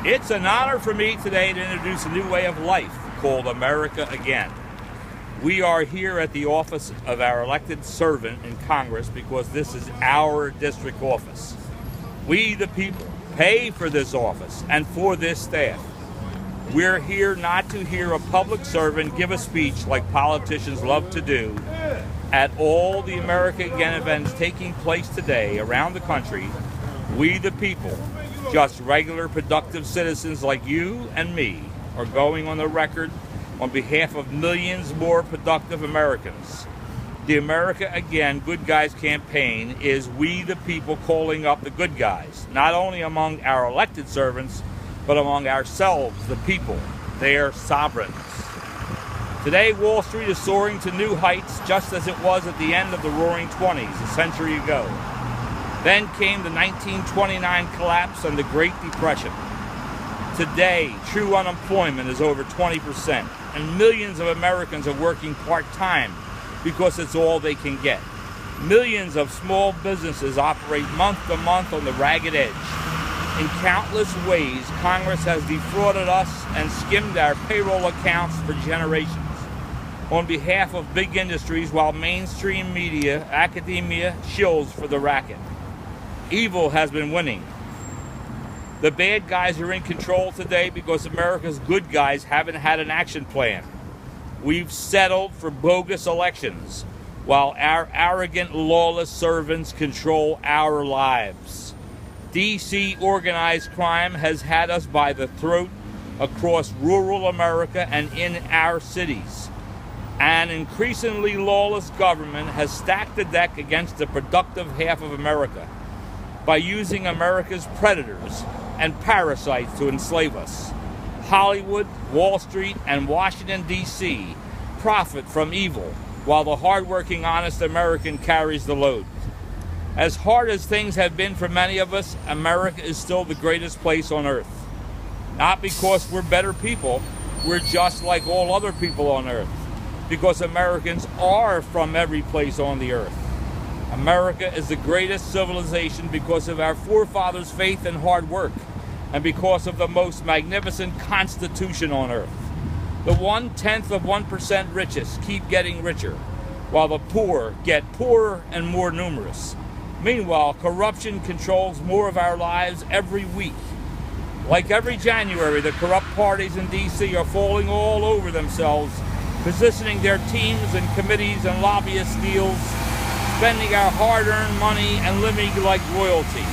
It's an honor for me today to introduce a new way of life called America Again. We are here at the office of our elected servant in Congress because this is our district office. We, the people, pay for this office and for this staff. We're here not to hear a public servant give a speech like politicians love to do. At all the America Again events taking place today around the country, we, the people, just regular productive citizens like you and me, are going on the record on behalf of millions more productive Americans. The America Again Good Guys campaign is we the people calling up the good guys, not only among our elected servants, but among ourselves, the people, their sovereigns. Today, Wall Street is soaring to new heights just as it was at the end of the Roaring '20s, a century ago. Then came the 1929 collapse and the Great Depression. Today, true unemployment is over 20%, and millions of Americans are working part-time because it's all they can get. Millions of small businesses operate month to month on the ragged edge. In countless ways, Congress has defrauded us and skimmed our payroll accounts for generations on behalf of big industries while mainstream media, academia, shills for the racket. Evil has been winning. The bad guys are in control today because America's good guys haven't had an action plan. We've settled for bogus elections while our arrogant, lawless servants control our lives. D.C. organized crime has had us by the throat across rural America and in our cities. An increasingly lawless government has stacked the deck against the productive half of America by using America's predators and parasites to enslave us. Hollywood, Wall Street, and Washington, D.C. profit from evil, while the hardworking, honest American carries the load. As hard as things have been for many of us, America is still the greatest place on earth. Not because we're better people, we're just like all other people on earth, because Americans are from every place on the earth. America is the greatest civilization because of our forefathers' faith and hard work, and because of the most magnificent Constitution on earth. The 0.1% richest keep getting richer, while the poor get poorer and more numerous. Meanwhile, corruption controls more of our lives every week. Like every January, the corrupt parties in D.C. are falling all over themselves, positioning their teams and committees and lobbyist deals, spending our hard-earned money and living like royalty.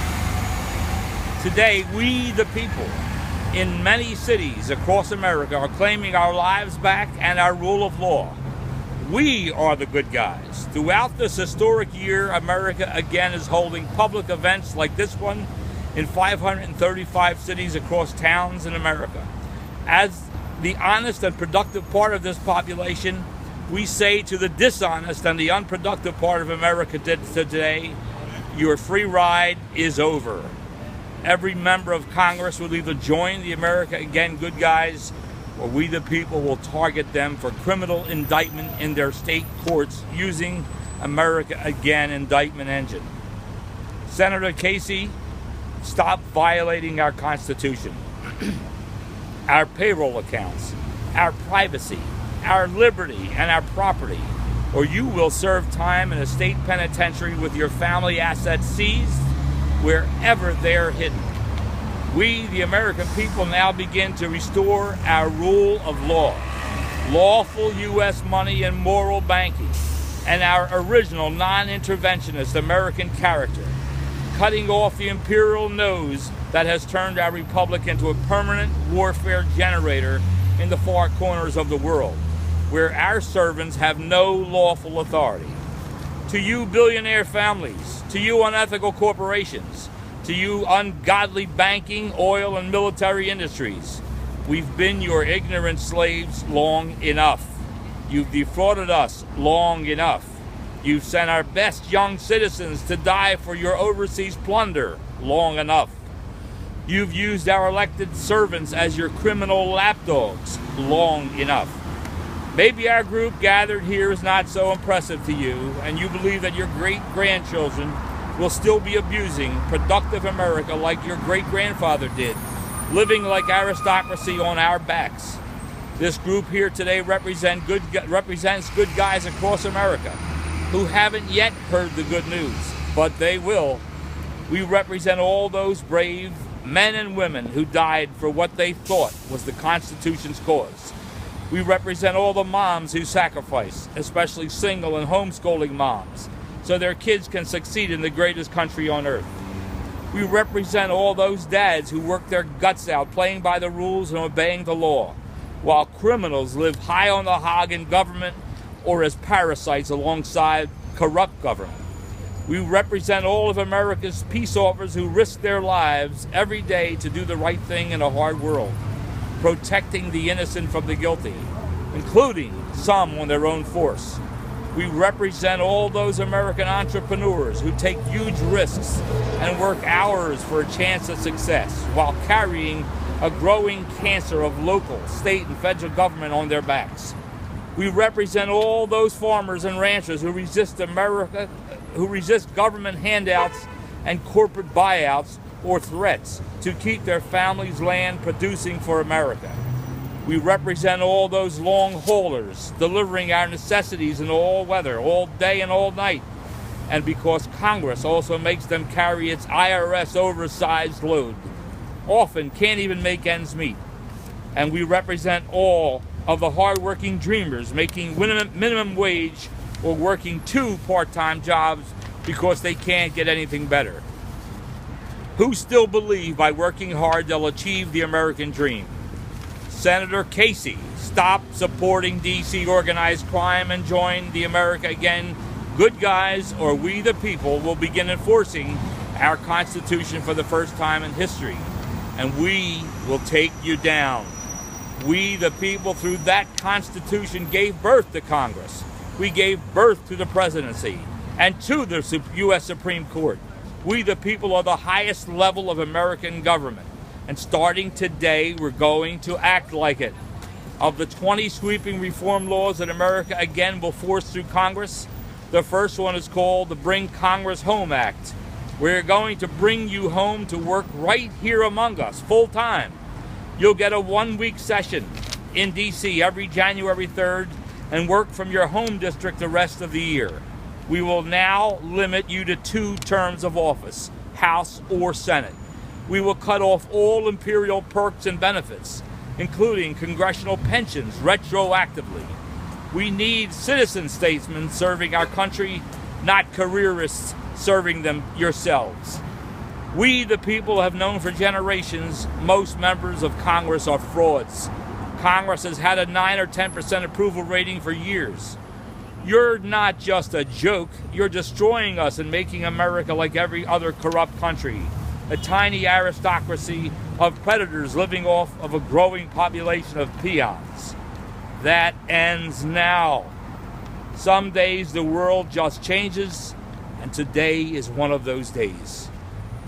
Today, we the people in many cities across America are claiming our lives back and our rule of law. We are the good guys. Throughout this historic year, America Again is holding public events like this one in 535 cities across towns in America. As the honest and productive part of this population, we say to the dishonest and the unproductive part of America today, your free ride is over. Every member of Congress will either join the America Again good guys, or we the people will target them for criminal indictment in their state courts using America Again indictment engine. Senator Casey, stop violating our Constitution, our payroll accounts, our privacy, our liberty, and our property, or you will serve time in a state penitentiary with your family assets seized wherever they're hidden. We, the American people, now begin to restore our rule of law, lawful U.S. money and moral banking, and our original non-interventionist American character, cutting off the imperial nose that has turned our republic into a permanent warfare generator in the far corners of the world, where our servants have no lawful authority. To you billionaire families, to you unethical corporations, to you ungodly banking, oil, and military industries, we've been your ignorant slaves long enough. You've defrauded us long enough. You've sent our best young citizens to die for your overseas plunder long enough. You've used our elected servants as your criminal lapdogs long enough. Maybe our group gathered here is not so impressive to you, and you believe that your great-grandchildren will still be abusing productive America like your great-grandfather did. living like aristocracy on our backs. This group here today represents good guys across America who haven't yet heard the good news, but they will. We represent all those brave men and women who died for what they thought was the Constitution's cause. We represent all the moms who sacrifice, especially single and homeschooling moms, so their kids can succeed in the greatest country on earth. We represent all those dads who work their guts out playing by the rules and obeying the law, while criminals live high on the hog in government or as parasites alongside corrupt government. We represent all of America's peace officers who risk their lives every day to do the right thing in a hard world, protecting the innocent from the guilty, including some on their own force. We represent all those American entrepreneurs who take huge risks and work hours for a chance at success while carrying a growing cancer of local, state, and federal government on their backs. We represent all those farmers and ranchers who resist government handouts and corporate buyouts or threats to keep their families' land producing for America. We represent all those long haulers delivering our necessities in all weather, all day and all night, and because Congress also makes them carry its IRS oversized load, often can't even make ends meet. And we represent all of the hardworking dreamers making minimum wage or working 2 part-time jobs because they can't get anything better, who still believe by working hard they'll achieve the American dream. Senator Casey, stop supporting D.C. organized crime and join the America Again good guys, or we the people will begin enforcing our Constitution for the first time in history, and we will take you down. We the people, through that Constitution, gave birth to Congress. We gave birth to the presidency and to the U.S. Supreme Court. We the people are the highest level of American government. And starting today, we're going to act like it. Of the 20 sweeping reform laws that America Again will force through Congress, the first one is called the Bring Congress Home Act. We're going to bring you home to work right here among us, full time. You'll get a 1-week session in D.C. every January 3rd and work from your home district the rest of the year. We will now limit you to 2 terms of office, House or Senate. We will cut off all imperial perks and benefits, including congressional pensions, retroactively. We need citizen statesmen serving our country, not careerists serving them yourselves. We, the people, have known for generations most members of Congress are frauds. Congress has had a 9 or 10% approval rating for years. You're not just a joke, you're destroying us and making America like every other corrupt country, a tiny aristocracy of predators living off of a growing population of peons. That ends now. Some days the world just changes, and today is one of those days.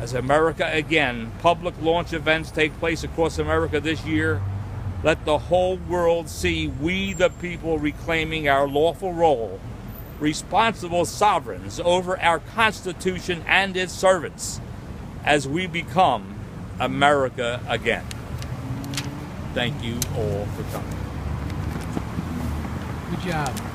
As America Again public launch events take place across America this year, let the whole world see we the people reclaiming our lawful role, responsible sovereigns over our Constitution and its servants, as we become America Again. Thank you all for coming. Good job.